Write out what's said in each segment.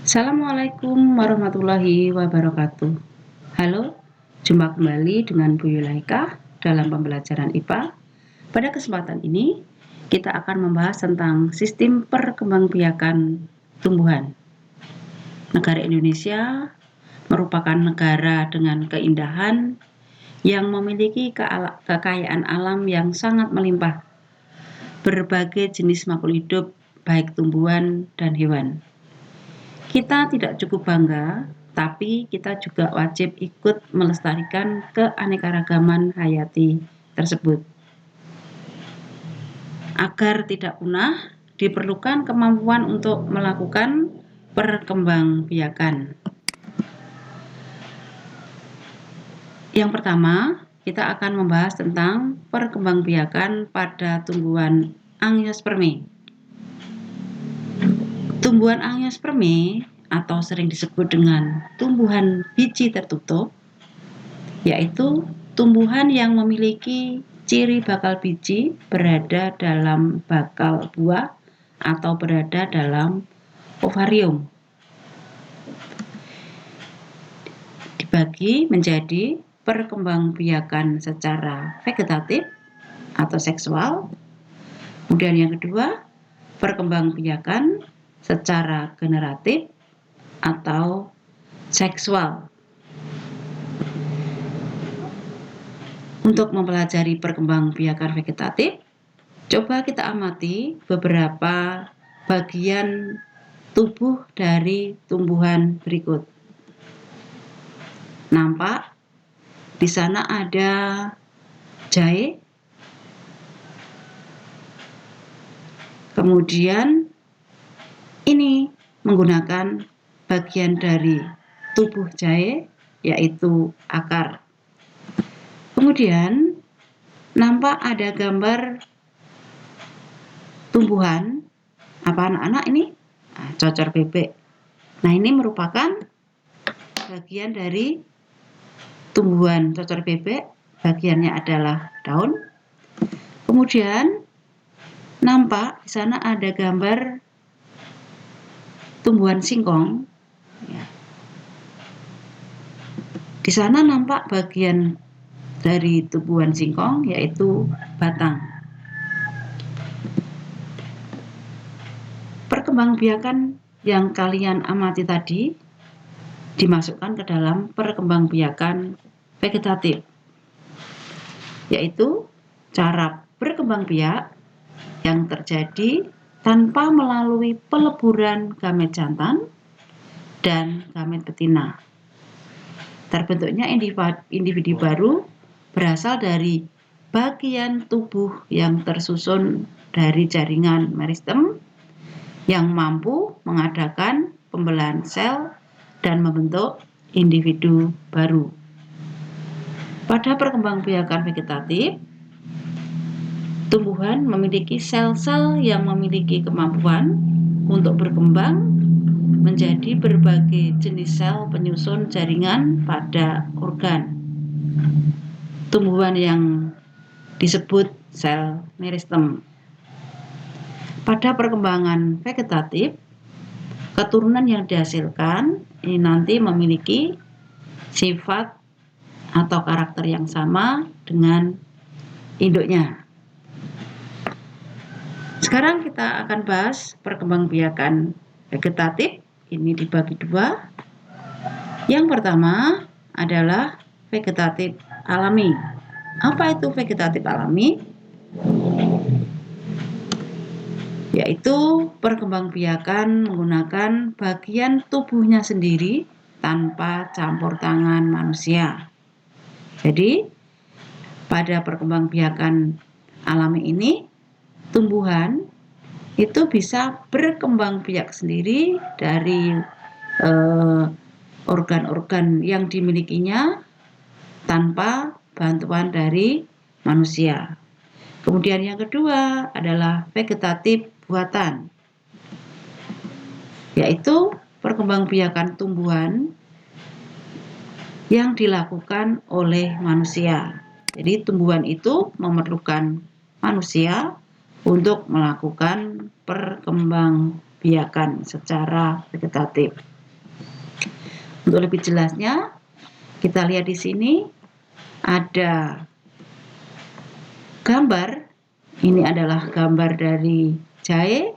Assalamualaikum warahmatullahi wabarakatuh. Halo, jumpa kembali dengan Bu Yulaika dalam pembelajaran IPA. Pada kesempatan ini, kita akan membahas tentang sistem perkembangbiakan tumbuhan. Negara Indonesia merupakan negara dengan keindahan yang memiliki kekayaan alam yang sangat melimpah. Berbagai jenis makhluk hidup, baik tumbuhan dan hewan. Kita tidak cukup bangga, tapi kita juga wajib ikut melestarikan keanekaragaman hayati tersebut. Agar tidak punah, diperlukan kemampuan untuk melakukan perkembangbiakan. Yang pertama, kita akan membahas tentang perkembangbiakan pada tumbuhan Angiospermae. Tumbuhan Angiospermae atau sering disebut dengan tumbuhan biji tertutup, yaitu tumbuhan yang memiliki ciri bakal biji berada dalam bakal buah atau berada dalam ovarium. Dibagi menjadi perkembangbiakan secara vegetatif atau seksual. Kemudian yang kedua, perkembangbiakan secara generatif atau seksual. Untuk mempelajari perkembangbiakan vegetatif, coba kita amati beberapa bagian tubuh dari tumbuhan berikut. Nampak di sana ada jahe, kemudian ini menggunakan bagian dari tubuh jahe, yaitu akar. Kemudian nampak ada gambar tumbuhan, apa anak-anak ini? Cocor bebek. Nah, ini merupakan bagian dari tumbuhan cocor bebek, bagiannya adalah daun. Kemudian nampak di sana ada gambar tumbuhan singkong. Di sana nampak bagian dari tumbuhan singkong, yaitu batang. Perkembangbiakan yang kalian amati tadi dimasukkan ke dalam perkembangbiakan vegetatif, yaitu cara berkembang biak yang terjadi tanpa melalui peleburan gamet jantan dan gamet betina. Terbentuknya individu baru berasal dari bagian tubuh yang tersusun dari jaringan meristem yang mampu mengadakan pembelahan sel dan membentuk individu baru. Pada perkembangbiakan vegetatif, tumbuhan memiliki sel-sel yang memiliki kemampuan untuk berkembang menjadi berbagai jenis sel penyusun jaringan pada organ. Tumbuhan yang disebut sel meristem. Pada perkembangan vegetatif, keturunan yang dihasilkan ini nanti memiliki sifat atau karakter yang sama dengan induknya. Sekarang kita akan bahas perkembangbiakan vegetatif. Ini dibagi dua. Yang pertama adalah vegetatif alami. Apa itu vegetatif alami? Yaitu perkembangbiakan menggunakan bagian tubuhnya sendiri tanpa campur tangan manusia. Jadi, pada perkembangbiakan alami ini, tumbuhan itu bisa berkembang biak sendiri dari organ-organ yang dimilikinya tanpa bantuan dari manusia. Kemudian yang kedua adalah vegetatif buatan, yaitu perkembangbiakan tumbuhan yang dilakukan oleh manusia. Jadi tumbuhan itu memerlukan manusia untuk melakukan perkembangbiakan secara vegetatif. Untuk lebih jelasnya, kita lihat di sini ada gambar. Ini adalah gambar dari jahe.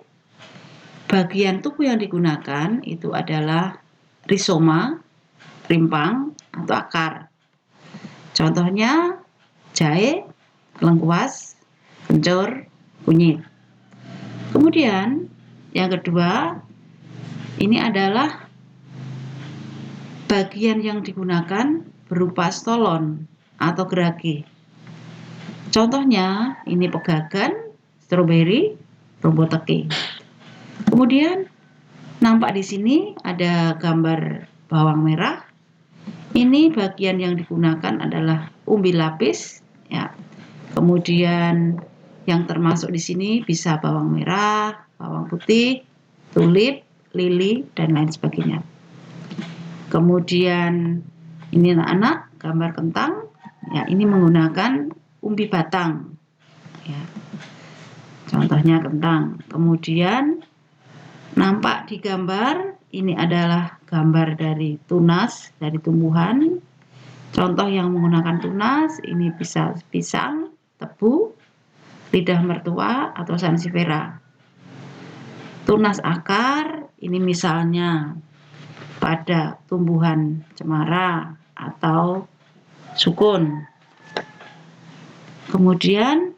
Bagian tubuh yang digunakan itu adalah rizoma, rimpang, atau akar. Contohnya jahe, lengkuas, kencur, kunyit. Kemudian yang kedua, ini adalah bagian yang digunakan berupa stolon atau gerage. Contohnya ini pegagan, stroberi, rumput teki. Kemudian nampak di sini ada gambar bawang merah. Ini bagian yang digunakan adalah umbi lapis, ya. Kemudian yang termasuk di sini bisa bawang merah, bawang putih, tulip, lili, dan lain sebagainya. Kemudian ini anak-anak gambar kentang, ya, ini menggunakan umbi batang, ya. Contohnya kentang. Kemudian nampak di gambar ini adalah gambar dari tunas dari tumbuhan. Contoh yang menggunakan tunas ini bisa pisang, tebu, lidah mertua, atau sansevieria. Tunas akar ini misalnya pada tumbuhan cemara atau sukun. Kemudian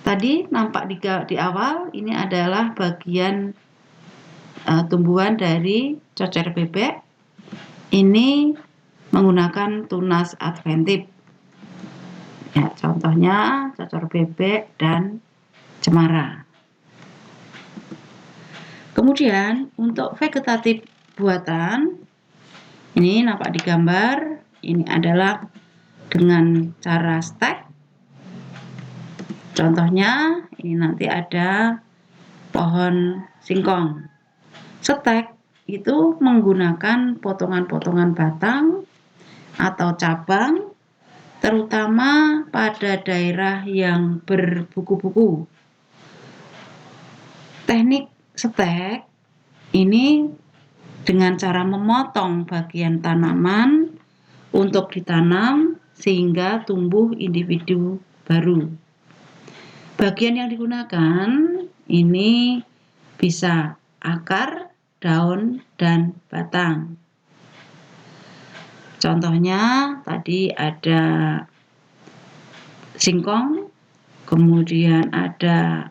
tadi nampak di awal ini adalah bagian tumbuhan dari cocer bebek. Ini menggunakan tunas adventif. Ya, contohnya cocer bebek dan cemara. Kemudian untuk vegetatif buatan, ini nampak di gambar, ini adalah dengan cara stek. Contohnya ini nanti ada pohon singkong. Stek itu menggunakan potongan-potongan batang atau cabang, terutama pada daerah yang berbuku-buku. Teknik stek ini dengan cara memotong bagian tanaman untuk ditanam sehingga tumbuh individu baru. Bagian yang digunakan ini bisa akar, daun, dan batang. Contohnya tadi ada singkong, kemudian ada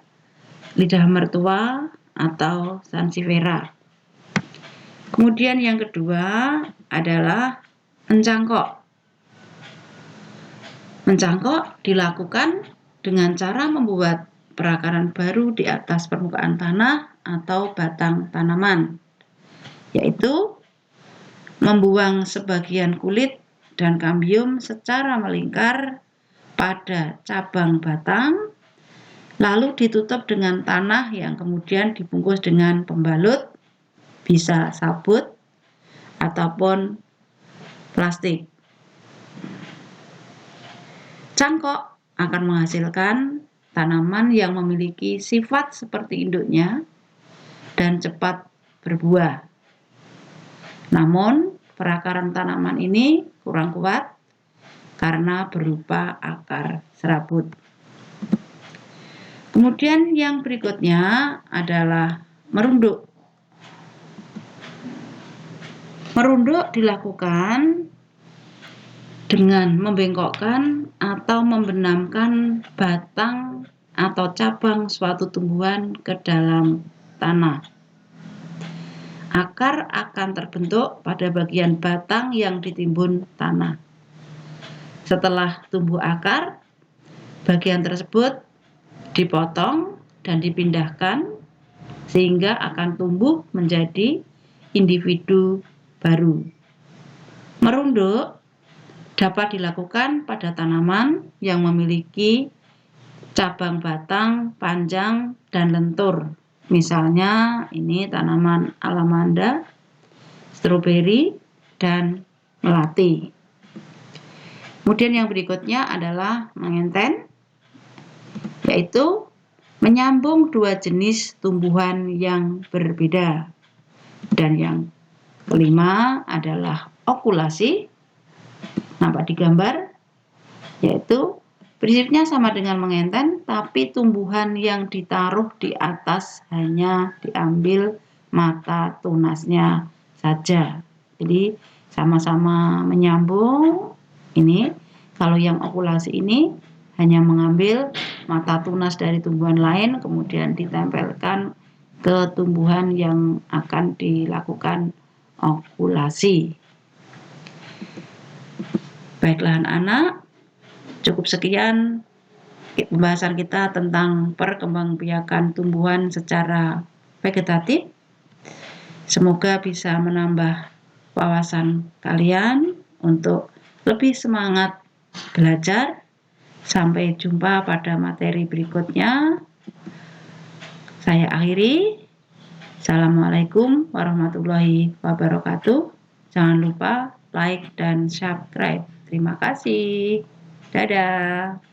lidah mertua atau sansevieria. Kemudian yang kedua adalah mencangkok. Mencangkok dilakukan dengan cara membuat perakaran baru di atas permukaan tanah atau batang tanaman, yaitu membuang sebagian kulit dan kambium secara melingkar pada cabang batang, lalu ditutup dengan tanah yang kemudian dibungkus dengan pembalut, bisa sabut ataupun plastik. Cangkok akan menghasilkan tanaman yang memiliki sifat seperti induknya dan cepat berbuah. Namun, perakaran tanaman ini kurang kuat karena berupa akar serabut. Kemudian yang berikutnya adalah merunduk. Merunduk dilakukan dengan membengkokkan atau membenamkan batang atau cabang suatu tumbuhan ke dalam tanah. Akar akan terbentuk pada bagian batang yang ditimbun tanah. Setelah tumbuh akar, bagian tersebut dipotong dan dipindahkan sehingga akan tumbuh menjadi individu baru. Merunduk dapat dilakukan pada tanaman yang memiliki cabang batang panjang dan lentur. Misalnya ini tanaman alamanda, stroberi, dan melati. Kemudian yang berikutnya adalah mengenten, yaitu menyambung dua jenis tumbuhan yang berbeda. Dan yang Kelima adalah okulasi, nampak di gambar, yaitu prinsipnya sama dengan mengenten, tapi tumbuhan yang ditaruh di atas hanya diambil mata tunasnya saja. Jadi sama-sama menyambung. Ini kalau yang okulasi ini hanya mengambil mata tunas dari tumbuhan lain kemudian ditempelkan ke tumbuhan yang akan dilakukan okulasi. Baiklah anak-anak, cukup sekian pembahasan kita tentang perkembangbiakan tumbuhan secara vegetatif. Semoga bisa menambah wawasan kalian untuk lebih semangat belajar. Sampai jumpa pada materi berikutnya. Saya akhiri. Assalamualaikum warahmatullahi wabarakatuh. Jangan lupa like dan subscribe. Terima kasih. Dadah.